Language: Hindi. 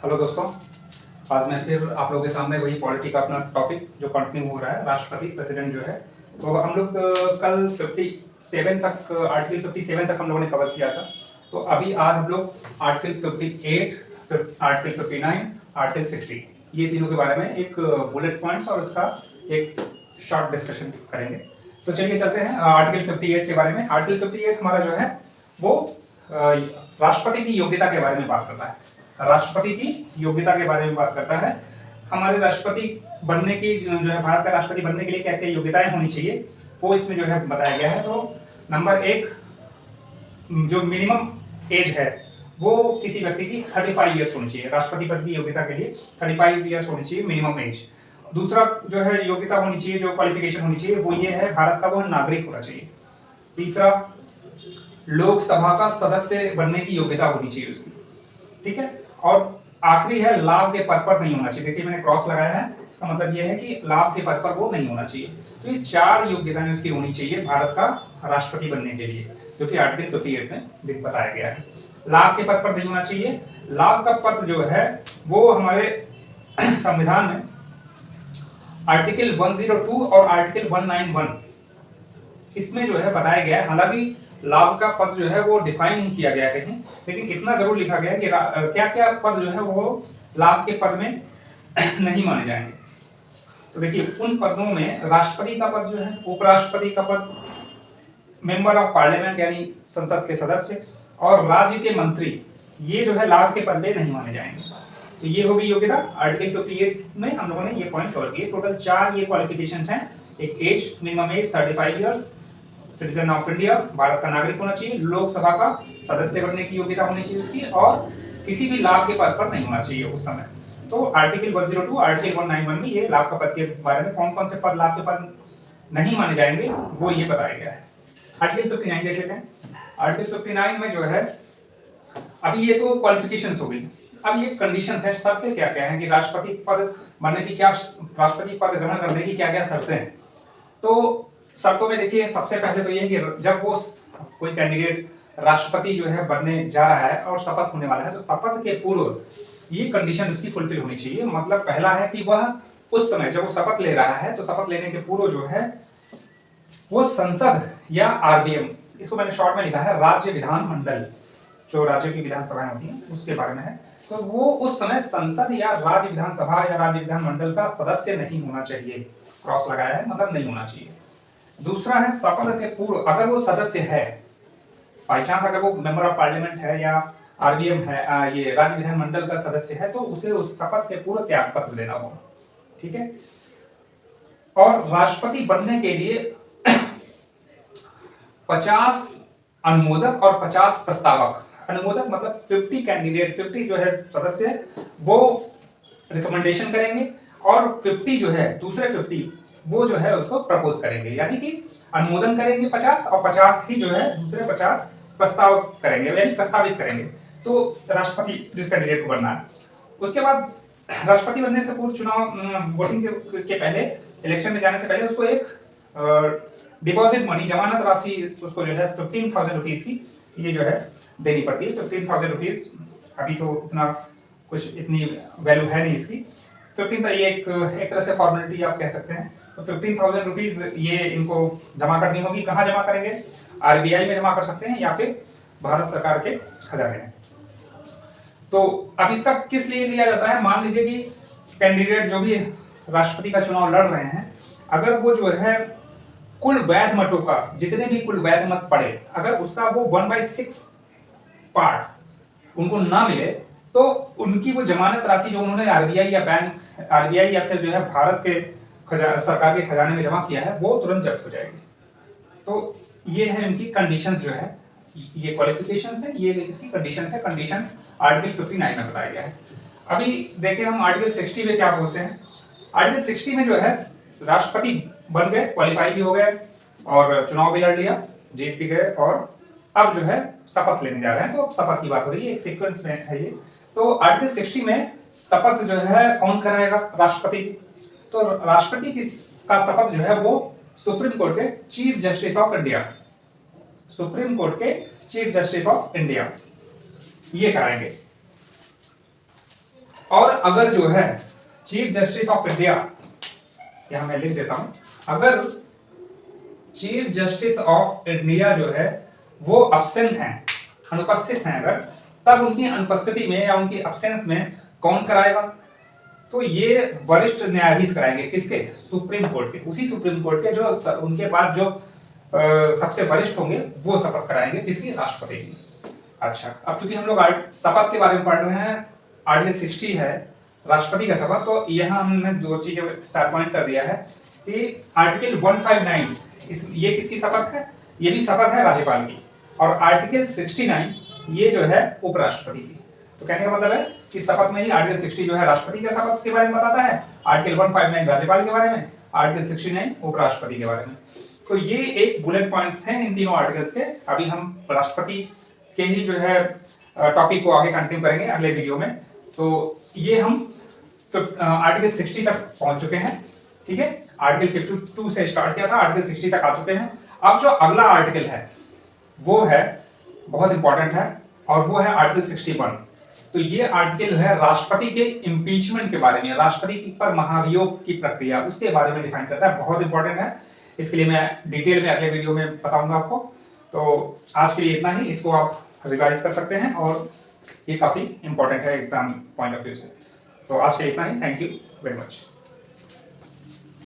हेलो दोस्तों, आज मैं फिर आप लोगों के सामने वही पॉलिटी का अपना टॉपिक जो कंटिन्यू हो रहा है, राष्ट्रपति प्रेसिडेंट जो है। तो हम लोग कल 57 तक, आर्टिकल 57 तक हम लोगों ने कवर किया था। तो अभी आज हम लोग आर्टिकल 58, आर्टिकल 59, आर्टिकल 60 ये तीनों के बारे में एक बुलेट पॉइंट्स और उसका एक शॉर्ट डिस्कशन करेंगे। तो चलिए चलते हैं आर्टिकल 58 के बारे में। आर्टिकल 58 हमारा जो है वो राष्ट्रपति की योग्यता के बारे में बात करता है। राष्ट्रपति की योग्यता के बारे में बात करता है। हमारे राष्ट्रपति बनने की जो है, भारत का राष्ट्रपति बनने के लिए क्या क्या योग्यताएं होनी चाहिए वो इसमें जो है बताया गया है। तो नंबर 1, जो मिनिमम एज है वो किसी व्यक्ति की 35 ईयर्स होनी चाहिए। राष्ट्रपति पद की योग्यता के लिए 35 ईयर्स होनी चाहिए मिनिमम एज। दूसरा जो है योग्यता होनी चाहिए, जो क्वालिफिकेशन होनी चाहिए वो ये है, भारत का वो नागरिक होना चाहिए। तीसरा, लोकसभा का सदस्य बनने की योग्यता होनी चाहिए उसकी, ठीक है। और आखिरी है, लाभ के पद पर नहीं होना चाहिए। देखिए मैंने क्रॉस लगाया है, इसका मतलब यह है कि लाभ के पद पर वो नहीं होना चाहिए। तो ये 4 योग्यताएं उसकी होनी चाहिए भारत का राष्ट्रपति बनने के लिए, जो कि आर्टिकल 58 में बताया गया है। लाभ के पद पर नहीं होना चाहिए। लाभ का पद जो है वो हमारे संविधान में आर्टिकल 102 और आर्टिकल 191 इसमें जो है बताया गया है। हालांकि लाभ का पद जो है वो डिफाइन नहीं किया गया कहीं, लेकिन इतना जरूर लिखा गया है कि क्या क्या पद जो है वो लाभ के पद में नहीं माने जाएंगे। तो देखिए उन पदों में राष्ट्रपति का पद जो है, उपराष्ट्रपति का पद, मेंबर ऑफ पार्लियामेंट यानी संसद के सदस्य, और राज्य के मंत्री, ये जो है लाभ के पद में नहीं माने जाएंगे। तो ये होगी योग्यता। आर्टिकल 58 में हम लोगों ने ये पॉइंट कवर किए। टोटल 4 ये क्वालिफिकेशंस हैं। एक age, minimum age 35 years, citizen of India, Bharat का नागरिक होना चाहिए, लोकसभा का सदस्य बनने की योग्यता होनी चाहिए उसकी, और किसी भी लाभ के पद पर नहीं होना चाहिए उस समय। तो आर्टिकल 102, आर्टिकल 191 में ये लाभ का पद के बारे में कौन कौन से पद लाभ के पद नहीं माने जाएंगे वो ये बताया गया है। आर्टिकल 59 देख लेते हैं। आर्टिकल 59 में जो है, अभी ये तो क्वालिफिकेशंस हो गई। अब ये कंडीशंस है, शर्तें क्या क्या हैं कि राष्ट्रपति पद बनने की, क्या राष्ट्रपति पद ग्रहण करने की क्या क्या शर्तें हैं। तो शर्तों में देखिए सबसे पहले तो ये है कि जब वो कोई कैंडिडेट राष्ट्रपति जो है बनने जा रहा है और शपथ होने वाला है, तो शपथ के पूर्व ये कंडीशन उसकी फुलफिल होनी चाहिए। मतलब पहला है कि वह उस समय जब वो शपथ ले रहा है, तो शपथ लेने के पूर्व जो है वो संसद या आरबीएम, इसको मैंने शॉर्ट में लिखा है राज्य विधान मंडल, जो राज्य की विधानसभाएं होती हैं उसके बारे में है। तो वो उस समय संसद या राज्य विधानसभा या राज्य विधान मंडल का सदस्य नहीं होना चाहिए। क्रॉस लगाया है, मतलब नहीं होना चाहिए। दूसरा है, शपथ के पूर्व अगर वो सदस्य है, बाई चांस अगर वो मेंबर ऑफ पार्लियामेंट है या आरबीएम है, ये राज्य विधान मंडल का सदस्य है, तो उसे उस शपथ के पूर्व त्याग पत्र देना होगा, ठीक है। और राष्ट्रपति बनने के लिए 50 अनुमोदक और 50 प्रस्तावक। अनुमोदक मतलब 50 कैंडिडेट, 50 जो है सदस्य वो रिकमेंडेशन करेंगे, और 50 जो है दूसरे 50 वो जो है उसको प्रपोज करेंगे, यानी कि अनुमोदन करेंगे 50 और 50 ही जो है दूसरे 50 प्रस्ताव करेंगे, यानी प्रस्तावित करेंगे। तो राष्ट्रपति जिस कैंडिडेट को बनना है, उसके बाद राष्ट्रपति बनने से पूर्व चुनाव वोटिंग के पहले, इलेक्शन में जाने से पहले उसको एक डिपॉजिट मनी, जमानत राशि उसको जो है 15,000 रुपीज की ये जो है देनी पड़ती है। 15,000 रुपीज अभी तो इतना कुछ इतनी वैल्यू है नहीं इसकी। 15 ये एक तरह से फॉर्मेलिटी आप कह सकते हैं। तो 15,000 रुपीज ये इनको जमा करनी होगी। कहाँ जमा करेंगे? आरबीआई में जमा कर सकते हैं या फिर भारत सरकार के खजाने में। तो अब इसका किस लिए लिया जाता है? मान लीजिए कि कैंडिडेट जो भी राष्ट्रपति का चुनाव लड़ रहे हैं, अगर वो जो है कुल वैध मतों का, जितने भी कुल वैध मत पड़े, अगर उसका वो 1/6 पार्ट उनको ना मिले, तो उनकी वो जमानत राशि जो उन्होंने आरबीआई या बैंक, आरबीआई या फिर जो है भारत के सरकार के खजाने में जमा किया है, वो तुरंत जब्त हो जाएगी। तो ये है इनकी कंडीशंस जो है, ये क्वालिफिकेशंस है, ये इसकी कंडीशंस है। कंडीशंस आर्टिकल 59 में बताया गया है। अभी देखें हम आर्टिकल 60 में क्या बोलते हैं। आर्टिकल 60 में जो है राष्ट्रपति बन गए, क्वालिफाई भी हो गए और चुनाव भी लड़ लिया, जीत भी गए, और अब जो है शपथ लेने जा रहे हैं। तो शपथ की बात हो रही है, एक सीक्वेंस में है ये। तो आर्टिकल 60 में शपथ जो है कौन कराएगा? राष्ट्रपति की। तो राष्ट्रपति का शपथ जो है वो सुप्रीम कोर्ट के chief justice of India, supreme court के चीफ जस्टिस ऑफ इंडिया ये कराएंगे। और अगर जो है चीफ जस्टिस ऑफ इंडिया, यहां मैं लिख देता हूं, अगर चीफ जस्टिस ऑफ इंडिया जो है वो अब्सेंट हैं, अनुपस्थित हैं अगर, तब उनकी अनुपस्थिति में या उनकी अब्सेंस में कौन कराएगा? तो ये वरिष्ठ न्यायाधीश कराएंगे। किसके? सुप्रीम कोर्ट के। उसी सुप्रीम कोर्ट के जो उनके पास जो सबसे वरिष्ठ होंगे वो शपथ कराएंगे। किसकी? राष्ट्रपति की। अच्छा, अब चूंकि हम लोग शपथ के बारे में पढ़ रहे हैं, आर्टिकल 60 है राष्ट्रपति का शपथ, तो यहाँ हमने दो चीजें स्टार पॉइंट कर दिया है कि आर्टिकल 159 ये किसकी शपथ है? ये भी शपथ है राज्यपाल की। और आर्टिकल 69 ये जो है उपराष्ट्रपति की। तो कहने का मतलब है कि शपथ में ही आर्टिकल 60 जो है राष्ट्रपति के शपथ के बारे में बताता है, आर्टिकल 159 राज्यपाल के बारे में, आर्टिकल 69 उपराष्ट्रपति के बारे में। तो ये एक बुलेट पॉइंट्स थे इन तीनों आर्टिकल्स के। अभी हम राष्ट्रपति के ही जो है टॉपिक को आगे कंटिन्यू करेंगे अगले वीडियो में। तो ये हम आर्टिकल 60 तक पहुंच चुके हैं, ठीक है। आर्टिकल 52 से स्टार्ट किया था, आर्टिकल 60 तक आ चुके हैं। अब जो अगला आर्टिकल है वो है बहुत इंपॉर्टेंट है, और वो है आर्टिकल 61। तो ये आर्टिकल है राष्ट्रपति के इम्पीचमेंट के बारे में, राष्ट्रपति पर महाभियोग की प्रक्रिया, उसके बारे में डिफाइन करता है। बहुत इंपॉर्टेंट है, इसके लिए मैं डिटेल में अगले वीडियो में बताऊंगा आपको। तो आज के लिए इतना ही, इसको आप रिवाइज कर सकते हैं और ये काफी इंपॉर्टेंट है एग्जाम पॉइंट ऑफ व्यू से। तो आज के लिए इतना ही, थैंक यू वेरी मच।